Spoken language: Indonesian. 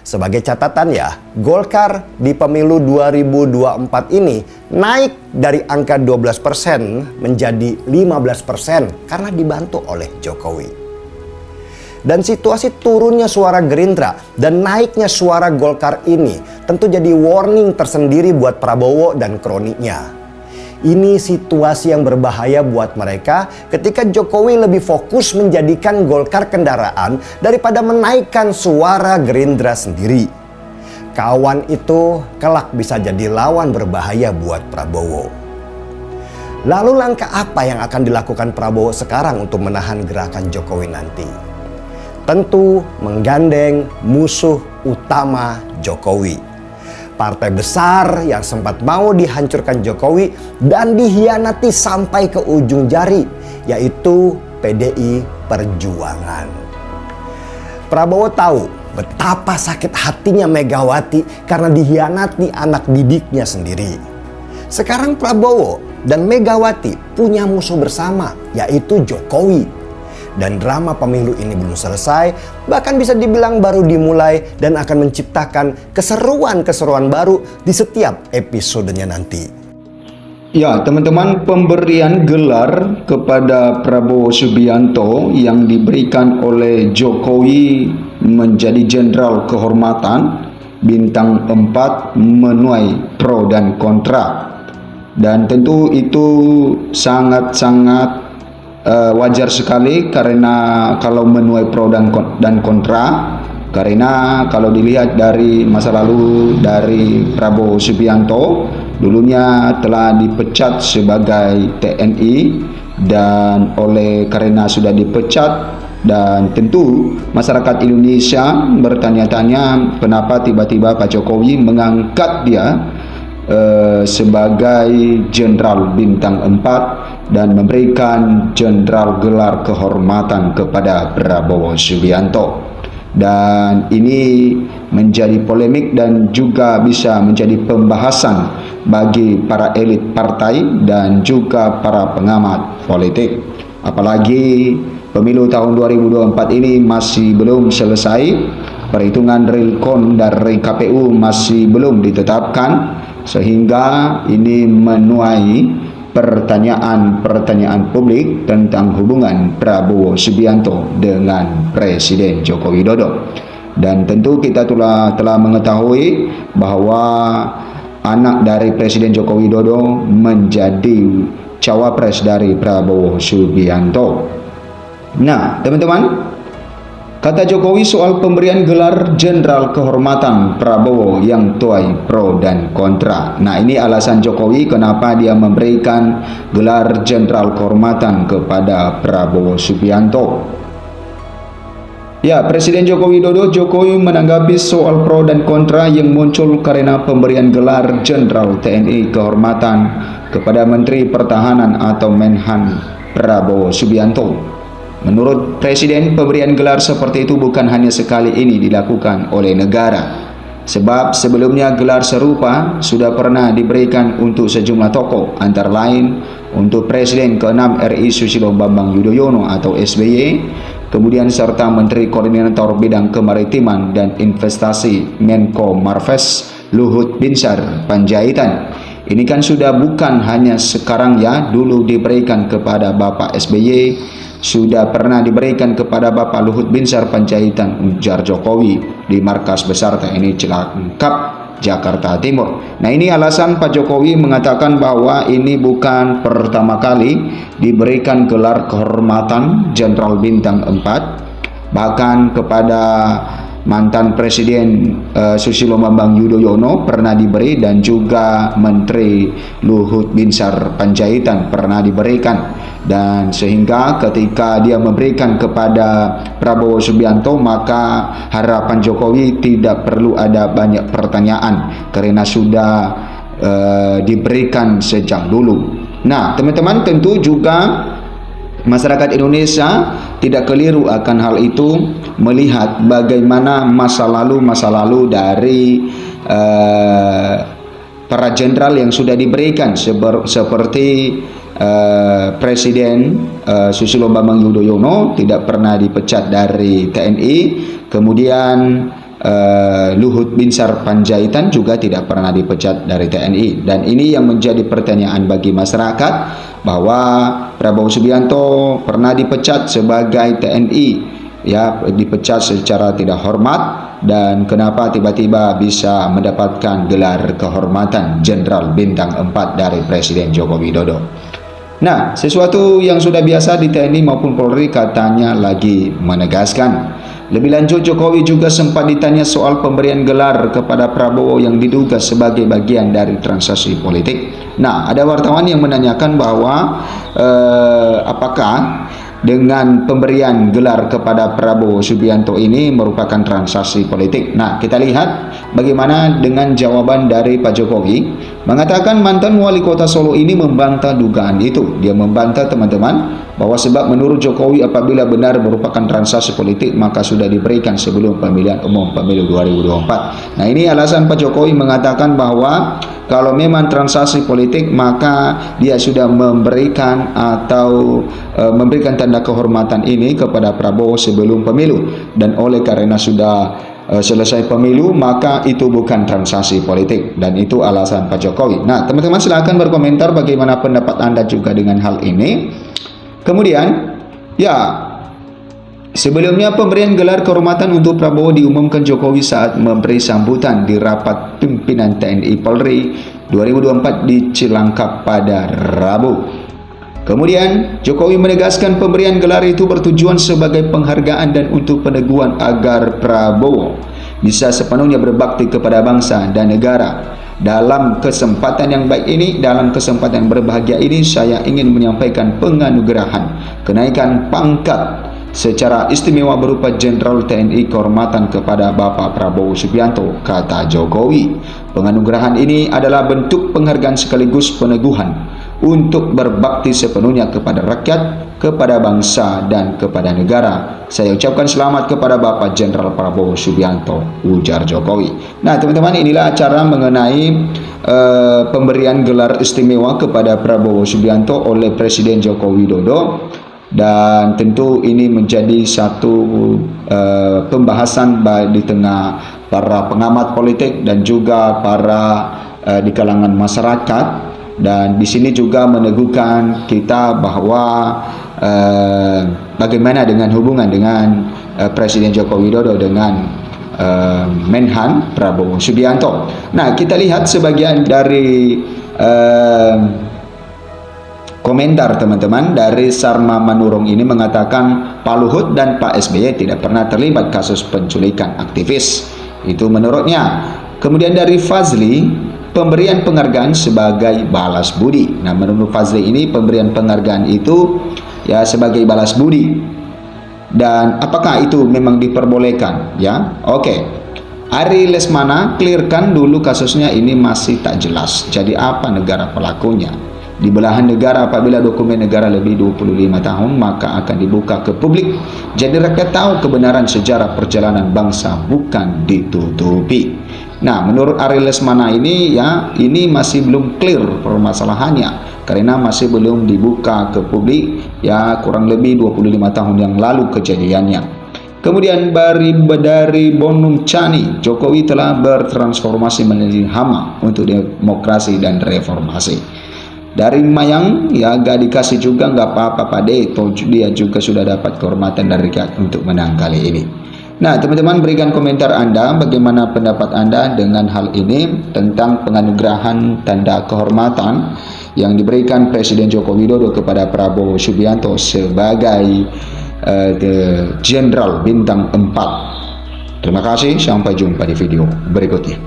Sebagai catatan ya, Golkar di pemilu 2024 ini naik dari angka 12% menjadi 15% karena dibantu oleh Jokowi. Dan situasi turunnya suara Gerindra dan naiknya suara Golkar ini tentu jadi warning tersendiri buat Prabowo dan kroniknya. Ini situasi yang berbahaya buat mereka ketika Jokowi lebih fokus menjadikan Golkar kendaraan daripada menaikkan suara Gerindra sendiri. Kawan itu kelak bisa jadi lawan berbahaya buat Prabowo. Lalu langkah apa yang akan dilakukan Prabowo sekarang untuk menahan gerakan Jokowi nanti? Tentu menggandeng musuh utama Jokowi. Partai besar yang sempat mau dihancurkan Jokowi dan dihianati sampai ke ujung jari, yaitu PDI Perjuangan. Prabowo tahu betapa sakit hatinya Megawati karena dihianati anak didiknya sendiri. Sekarang Prabowo dan Megawati punya musuh bersama, yaitu Jokowi. Dan drama pemilu ini belum selesai, bahkan bisa dibilang baru dimulai dan akan menciptakan keseruan-keseruan baru di setiap episodenya nanti. Ya teman-teman, pemberian gelar kepada Prabowo Subianto yang diberikan oleh Jokowi menjadi Jenderal Kehormatan bintang 4 menuai pro dan kontra. Dan tentu itu sangat-sangat wajar sekali karena kalau menuai pro dan kontra, karena kalau dilihat dari masa lalu dari Prabowo Subianto, dulunya telah dipecat sebagai TNI dan karena sudah dipecat, dan tentu masyarakat Indonesia bertanya-tanya kenapa tiba-tiba Pak Jokowi mengangkat dia sebagai Jenderal bintang 4 dan memberikan Jenderal gelar kehormatan kepada Prabowo Subianto. Dan ini menjadi polemik dan juga bisa menjadi pembahasan bagi para elit partai dan juga para pengamat politik. Apalagi pemilu tahun 2024 ini masih belum selesai, perhitungan real count dari KPU masih belum ditetapkan, sehingga ini menuai pertanyaan publik tentang hubungan Prabowo Subianto dengan Presiden Joko Widodo. Dan tentu kita telah mengetahui bahwa anak dari Presiden Joko Widodo menjadi cawapres dari Prabowo Subianto. Nah teman-teman, kata Jokowi soal pemberian gelar Jenderal Kehormatan Prabowo yang tuai pro dan kontra. Nah ini alasan Jokowi kenapa dia memberikan gelar Jenderal Kehormatan kepada Prabowo Subianto. Ya, Presiden Joko Widodo Jokowi menanggapi soal pro dan kontra yang muncul karena pemberian gelar Jenderal TNI Kehormatan kepada Menteri Pertahanan atau Menhan Prabowo Subianto. Menurut Presiden, pemberian gelar seperti itu bukan hanya sekali ini dilakukan oleh negara. Sebab sebelumnya gelar serupa sudah pernah diberikan untuk sejumlah tokoh, antara lain untuk Presiden ke-6 RI Susilo Bambang Yudhoyono atau SBY, kemudian serta Menteri Koordinator Bidang Kemaritiman dan Investasi Menko Marves Luhut Binsar Panjaitan. Ini kan sudah bukan hanya sekarang ya, dulu diberikan kepada Bapak SBY, sudah pernah diberikan kepada Bapak Luhut Binsar Panjaitan, ujar Jokowi di Markas Besar TNI Cilangkap, Jakarta Timur. Nah ini alasan Pak Jokowi mengatakan bahwa ini bukan pertama kali diberikan gelar kehormatan Jenderal bintang 4, bahkan kepada mantan Presiden Susilo Bambang Yudhoyono pernah diberi, dan juga Menteri Luhut Binsar Panjaitan pernah diberikan. Dan sehingga ketika dia memberikan kepada Prabowo Subianto, maka harapan Jokowi tidak perlu ada banyak pertanyaan karena sudah diberikan sejak dulu. Nah teman-teman, tentu juga masyarakat Indonesia tidak keliru akan hal itu, melihat bagaimana masa lalu dari para jenderal yang sudah diberikan seperti Presiden Susilo Bambang Yudhoyono tidak pernah dipecat dari TNI, kemudian Luhut Binsar Panjaitan juga tidak pernah dipecat dari TNI, dan ini yang menjadi pertanyaan bagi masyarakat bahwa Prabowo Subianto pernah dipecat sebagai TNI, ya, dipecat secara tidak hormat, dan kenapa tiba-tiba bisa mendapatkan gelar kehormatan Jenderal Bintang 4 dari Presiden Joko Widodo. Nah, sesuatu yang sudah biasa di TNI maupun Polri katanya lagi menegaskan. Lebih lanjut, Jokowi juga sempat ditanya soal pemberian gelar kepada Prabowo yang diduga sebagai bagian dari transaksi politik. Nah, ada wartawan yang menanyakan bahwa apakah dengan pemberian gelar kepada Prabowo Subianto ini merupakan transaksi politik. Nah, kita lihat bagaimana dengan jawaban dari Pak Jokowi. Mengatakan mantan wali kota Solo ini membantah dugaan itu. Dia membantah, teman-teman, bahwa sebab menurut Jokowi apabila benar merupakan transaksi politik maka sudah diberikan sebelum pemilihan umum pemilu 2024. Nah, ini alasan Pak Jokowi mengatakan bahwa kalau memang transaksi politik maka dia sudah memberikan atau memberikan tanda kehormatan ini kepada Prabowo sebelum pemilu, dan oleh karena sudah selesai pemilu maka itu bukan transaksi politik, dan itu alasan Pak Jokowi. Nah, teman-teman silakan berkomentar bagaimana pendapat Anda juga dengan hal ini. Kemudian, ya, sebelumnya pemberian gelar kehormatan untuk Prabowo diumumkan Jokowi saat memberi sambutan di rapat pimpinan TNI Polri 2024 di Cilangkap pada Rabu. Kemudian, Jokowi menegaskan pemberian gelar itu bertujuan sebagai penghargaan dan untuk peneguhan agar Prabowo bisa sepenuhnya berbakti kepada bangsa dan negara. Dalam kesempatan yang baik ini, dalam kesempatan yang berbahagia ini, saya ingin menyampaikan penganugerahan kenaikan pangkat secara istimewa berupa Jenderal TNI kehormatan kepada Bapak Prabowo Subianto, kata Jokowi. Penganugerahan ini adalah bentuk penghargaan sekaligus peneguhan untuk berbakti sepenuhnya kepada rakyat, kepada bangsa, dan kepada negara. Saya ucapkan selamat kepada Bapak Jenderal Prabowo Subianto, ujar Jokowi. Nah, teman-teman, inilah acara mengenai pemberian gelar istimewa kepada Prabowo Subianto oleh Presiden Joko Widodo. Dan tentu ini menjadi satu pembahasan di tengah para pengamat politik dan juga para di kalangan masyarakat. Dan di sini juga meneguhkan kita bahwa bagaimana dengan hubungan dengan Presiden Joko Widodo dengan Menhan Prabowo Subianto. Nah, kita lihat sebagian dari komentar, teman-teman. Dari Sarma Manurung ini mengatakan Pak Luhut dan Pak SBY tidak pernah terlibat kasus penculikan aktivis. Itu menurutnya. Kemudian dari Fazli, pemberian penghargaan sebagai balas budi. Nah, menurut Fazli ini pemberian penghargaan itu ya sebagai balas budi. Dan apakah itu memang diperbolehkan? Ya, oke. Ari Lesmana, clearkan dulu kasusnya, ini masih tak jelas. Jadi apa negara pelakunya? Di belahan negara apabila dokumen negara lebih 25 tahun maka akan dibuka ke publik. Jadi rakyat tahu kebenaran sejarah perjalanan bangsa, bukan ditutupi. Nah, menurut Ari Lesmana ini ya, ini masih belum clear permasalahannya karena masih belum dibuka ke publik, ya kurang lebih 25 tahun yang lalu kejadiannya. Kemudian dari Bonum Chani, Jokowi telah bertransformasi menjadi hama untuk demokrasi dan reformasi. Dari Mayang, ya gak dikasih juga nggak apa-apa Pade, dia juga sudah dapat kehormatan dari rakyat untuk menang kali ini. Nah, teman-teman, berikan komentar Anda, bagaimana pendapat Anda dengan hal ini tentang penganugerahan tanda kehormatan yang diberikan Presiden Joko Widodo kepada Prabowo Subianto sebagai Jenderal Bintang 4. Terima kasih, sampai jumpa di video berikutnya.